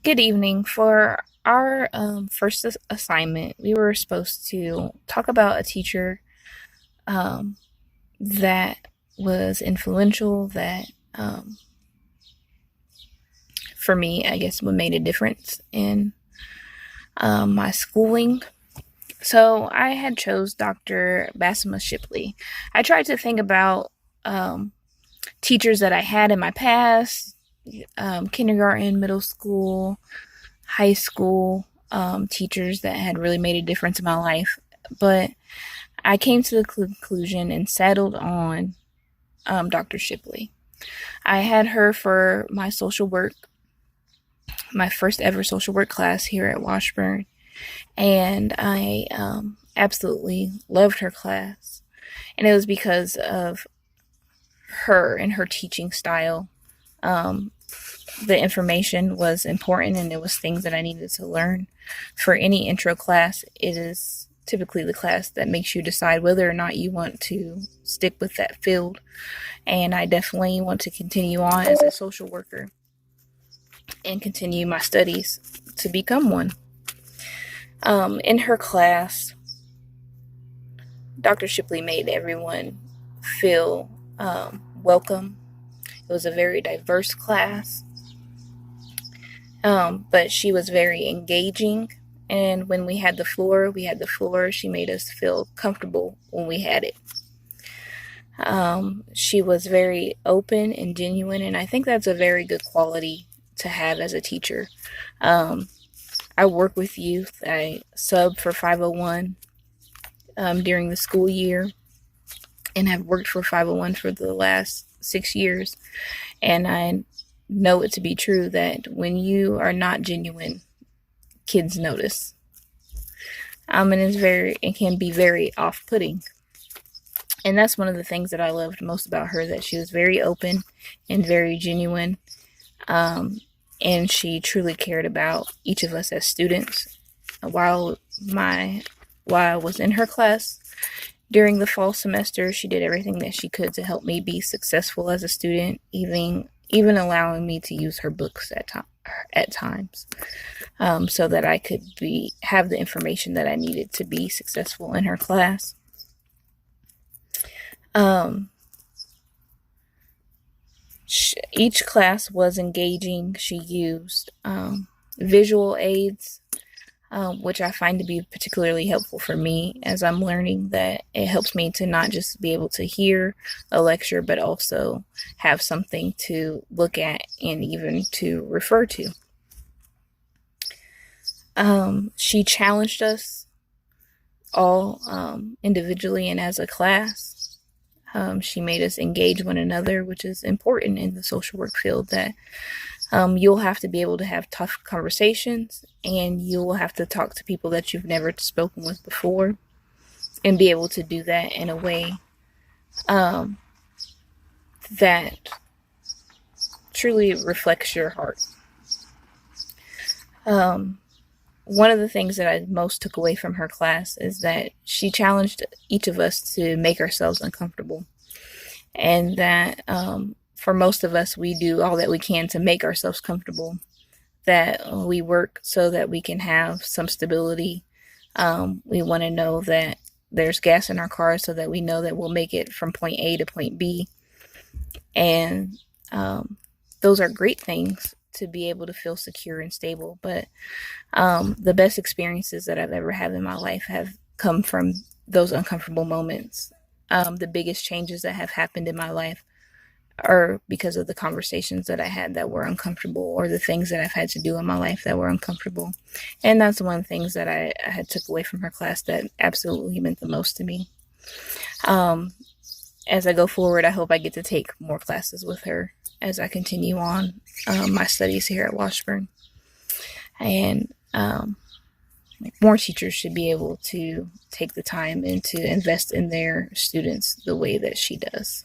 Good evening. For our first assignment, we were supposed to talk about a teacher um, that was influential, that for me, I guess, what made a difference in my schooling. So I had chose Dr. Basima Shipley. I tried to think about um, teachers that I had in my past, kindergarten, middle school, high school teachers that had really made a difference in my life. But I came to the conclusion and settled on Dr. Shipley. I had her for my social work, my first ever social work class here at Washburn, and I absolutely loved her class. And it was because of her and her teaching style. Um, the information was important and it was things that I needed to learn. For any intro class, it is typically the class that makes you decide whether or not you want to stick with that field. And I definitely want to continue on as a social worker and continue my studies to become one. In her class, Dr. Shipley made everyone feel welcome. It was a very diverse class. But she was very engaging. And when we had the floor, we had the floor. She made us feel comfortable when we had it. She was very open and genuine, and I think that's a very good quality to have as a teacher. I work with youth. I sub for 501 during the school year and have worked for 501 for the last 6 years. And I know it to be true that when you are not genuine, kids notice. And it can be very off-putting. And that's one of the things that I loved most about her, that she was very open and very genuine. And she truly cared about each of us as students. While I was in her class during the fall semester, she did everything that she could to help me be successful as a student, even allowing me to use her books at times, so that I could have the information that I needed to be successful in her class. Each class was engaging. She used visual aids, which I find to be particularly helpful for me as I'm learning that it helps me to not just be able to hear a lecture, but also have something to look at and even to refer to. She challenged us all individually and as a class. She made us engage one another, which is important in the social work field, that you'll have to be able to have tough conversations, and you will have to talk to people that you've never spoken with before, and be able to do that in a way that truly reflects your heart. One of the things that I most took away from her class is that she challenged each of us to make ourselves uncomfortable. And that for most of us, we do all that we can to make ourselves comfortable, that we work so that we can have some stability. We want to know that there's gas in our car so that we know that we'll make it from point A to point B. And those are great things to be able to feel secure and stable. But the best experiences that I've ever had in my life have come from those uncomfortable moments. The biggest changes that have happened in my life are because of the conversations that I had that were uncomfortable, or the things that I've had to do in my life that were uncomfortable. And that's one of the things that I had took away from her class that absolutely meant the most to me. As I go forward, I hope I get to take more classes with her as I continue on my studies here at Washburn. And more teachers should be able to take the time and to invest in their students the way that she does.